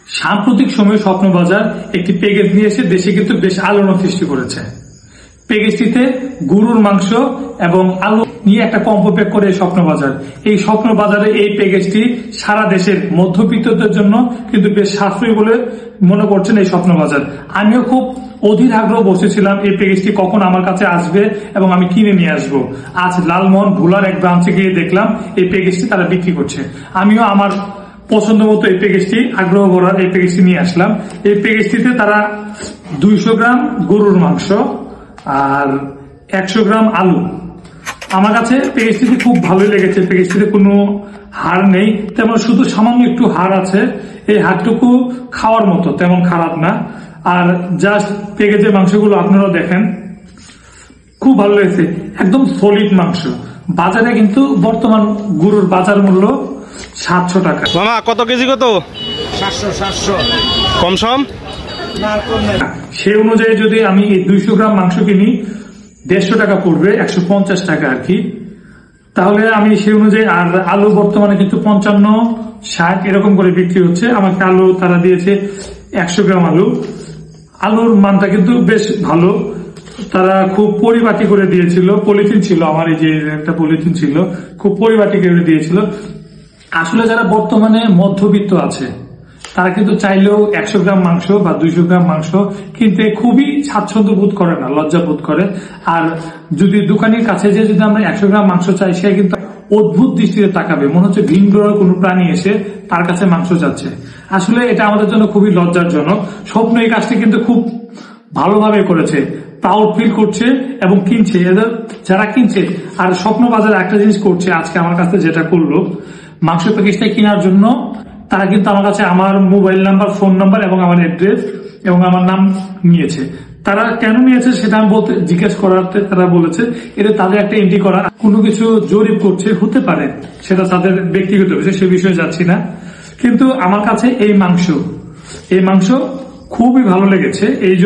সাম্প্রতিক সময়ে স্বপ্নবাজার একটি প্যাকেজ নিয়ে এসে দেশে কিন্তু বেশ আলোড়ন সৃষ্টি করেছে। প্যাকেজটিতে গরুর মাংস এবং আলু নিয়ে একটা কম্বো প্যাক করে স্বপ্নবাজার। এই স্বপ্নবাজারে এই প্যাকেজটি সারা দেশের মধ্যবিত্তদের জন্য কিন্তু বেশ সাশ্রয়ী বলে মনে করছেন এই স্বপ্নবাজার। আমিও খুব অধীর আগ্রহ বসেছিলাম এই প্যাকেজটি কখন আমার কাছে আসবে এবং আমি কিনে নিয়ে আসবো। আজ লালমোহন ভুলার এক ব্রাঞ্চে গিয়ে দেখলাম এই প্যাকেজটি তারা বিক্রি করছে। আমিও আমার পছন্দ মতো এই প্যাকেজটি আগ্রহ ভরার এই প্যাকেজটি নিয়ে আসলাম। এই প্যাকেজটিতে তারা 200 গ্রাম গরুর মাংস আর 100 গ্রাম আলু। আমার কাছে প্যাকেজটিতে খুব ভালোই লেগেছে। প্যাকেজটিতে কোনো হাড় নেই, তেমন শুধু সামান্য একটু হাড় আছে। এই হাড়টুকু খাওয়ার মতো, তেমন খারাপ না। আর জাস্ট প্যাকেজের মাংসগুলো আপনারা দেখেন, খুব ভালো লেগেছে, একদম সলিড মাংস। বাজারে কিন্তু বর্তমান গরুর বাজার মূল্য 700 টাকা। মামা কত কেজি কত? 700 কম সম সে অনুযায়ী যদি আমি এই 200 গ্রাম মাংস কিনি 150 টাকা পড়বে, 150 টাকা আর কি। তাহলে আমি সেই অনুযায়ী, আর আলু বর্তমানে কিন্তু 55-60 এরকম করে বিক্রি হচ্ছে। আমাকে আলু তারা দিয়েছে 100 গ্রাম আলু। আলুর মানটা কিন্তু বেশ ভালো। তারা খুব পরিপাটি করে দিয়েছিল, পলিথিন ছিল, আমার এই যে একটা পলিথিন ছিল, খুব পরিপাটি করে দিয়েছিল। আসলে যারা বর্তমানে মধ্যবিত্ত আছে তারা কিন্তু চাইলেও 100 গ্রাম মাংস বা 200 গ্রাম মাংস কিনতে খুবই স্বাচ্ছন্দ্য বোধ করে না, লজ্জা বোধ করে। আর যদি দোকানের কাছে যে যদি আমরা 100 গ্রাম মাংস চাই, সে কিন্তু অদ্ভুত দৃষ্টিতে তাকাবে, মনে হচ্ছে ভিন গ্রহের কোনো প্রাণী এসে তার কাছে মাংস যাচ্ছে। আসলে এটা আমাদের জন্য খুবই লজ্জাজনক। স্বপ্ন এই কাজটি কিন্তু খুব ভালোভাবে করেছে, প্রাউড ফিল করছে এবং কিনছে। এদের যারা কিনছে, আর স্বপ্ন বাজারে একটা জিনিস করছে আজকে আমার কাছে যেটা করলো, মাংস প্যাকেজটা কেনার জন্য তারা কিন্তু আমার কাছে আমার মোবাইল নাম্বার, ফোন নাম্বার এবং আমার অ্যাড্রেস এবং আমার নাম নিয়েছে। তারা কেন নিয়েছে সেটা আমি জিজ্ঞেস করাতে তারা বলেছে এটা তাদের একটা এন্ট্রি করা, কোনো কিছু জরিপ করছে, হতে পারে সেটা তাদের ব্যক্তিগত বিষয়, সে বিষয়ে যাচ্ছি না। কিন্তু আমার কাছে এই মাংস খুবই ভালো লেগেছে। এই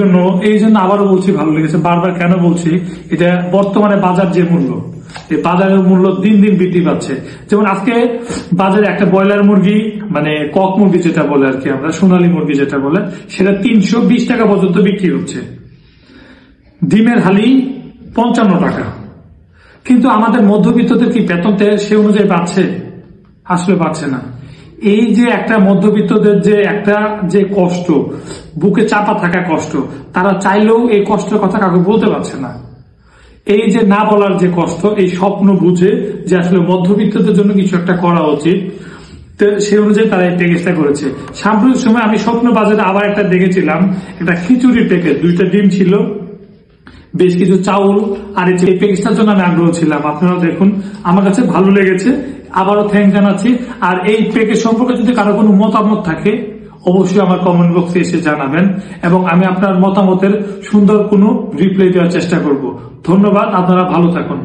জন্য আবারও বলছি ভালো লেগেছে। বারবার কেন বলছি, এটা বর্তমানে বাজার যে মূল্য, এই বাজারের মূল্য দিন দিন বৃদ্ধি পাচ্ছে। যেমন আজকে বাজারে একটা ব্রয়লার মুরগি, মানে কক মুরগি যেটা বলে আর কি, আমরা সোনালী মুরগি যেটা বলে, সেটা 320 টাকা পর্যন্ত বিক্রি হচ্ছে। ডিমের হালি 55 টাকা। কিন্তু আমাদের মধ্যবিত্তদের কি বেতন সে অনুযায়ী পাচ্ছে? আসলে পাচ্ছে না। এই যে একটা মধ্যবিত্তদের যে কষ্ট, বুকে চাপা থাকা কষ্ট, তারা চাইলেও এই কষ্টের কথা কাউকে বলতে পারছে না। এই যে না বলার যে কষ্ট, এই স্বপ্ন বুঝে যে আসলে মধ্যবিত্তদের জন্য কিছু একটা করা উচিত, সে অনুযায়ী তারা এই প্যাকেজটা করেছে। সাম্প্রতিক সময় আমি স্বপ্ন বাজারে আবার একটা দেখেছিলাম, একটা খিচুড়ি প্যাকেজ, 2টা ডিম ছিল, বেশ কিছু চাউল, আর এই প্যাকেজটার জন্য আমি আগ্রহ ছিলাম। আপনারা দেখুন, আমার কাছে ভালো লেগেছে, আবারও থ্যাংক জানাচ্ছি। আর এই প্যাকেজ সম্পর্কে যদি কারো কোনো মতামত থাকে অবশ্যই আমার কমেন্ট বক্সে এসে জানাবেন এবং আমি আপনার মতামতের সুন্দর কোনো রিপ্লাই দেওয়ার চেষ্টা করব। ধন্যবাদ, আপনারা ভালো থাকুন।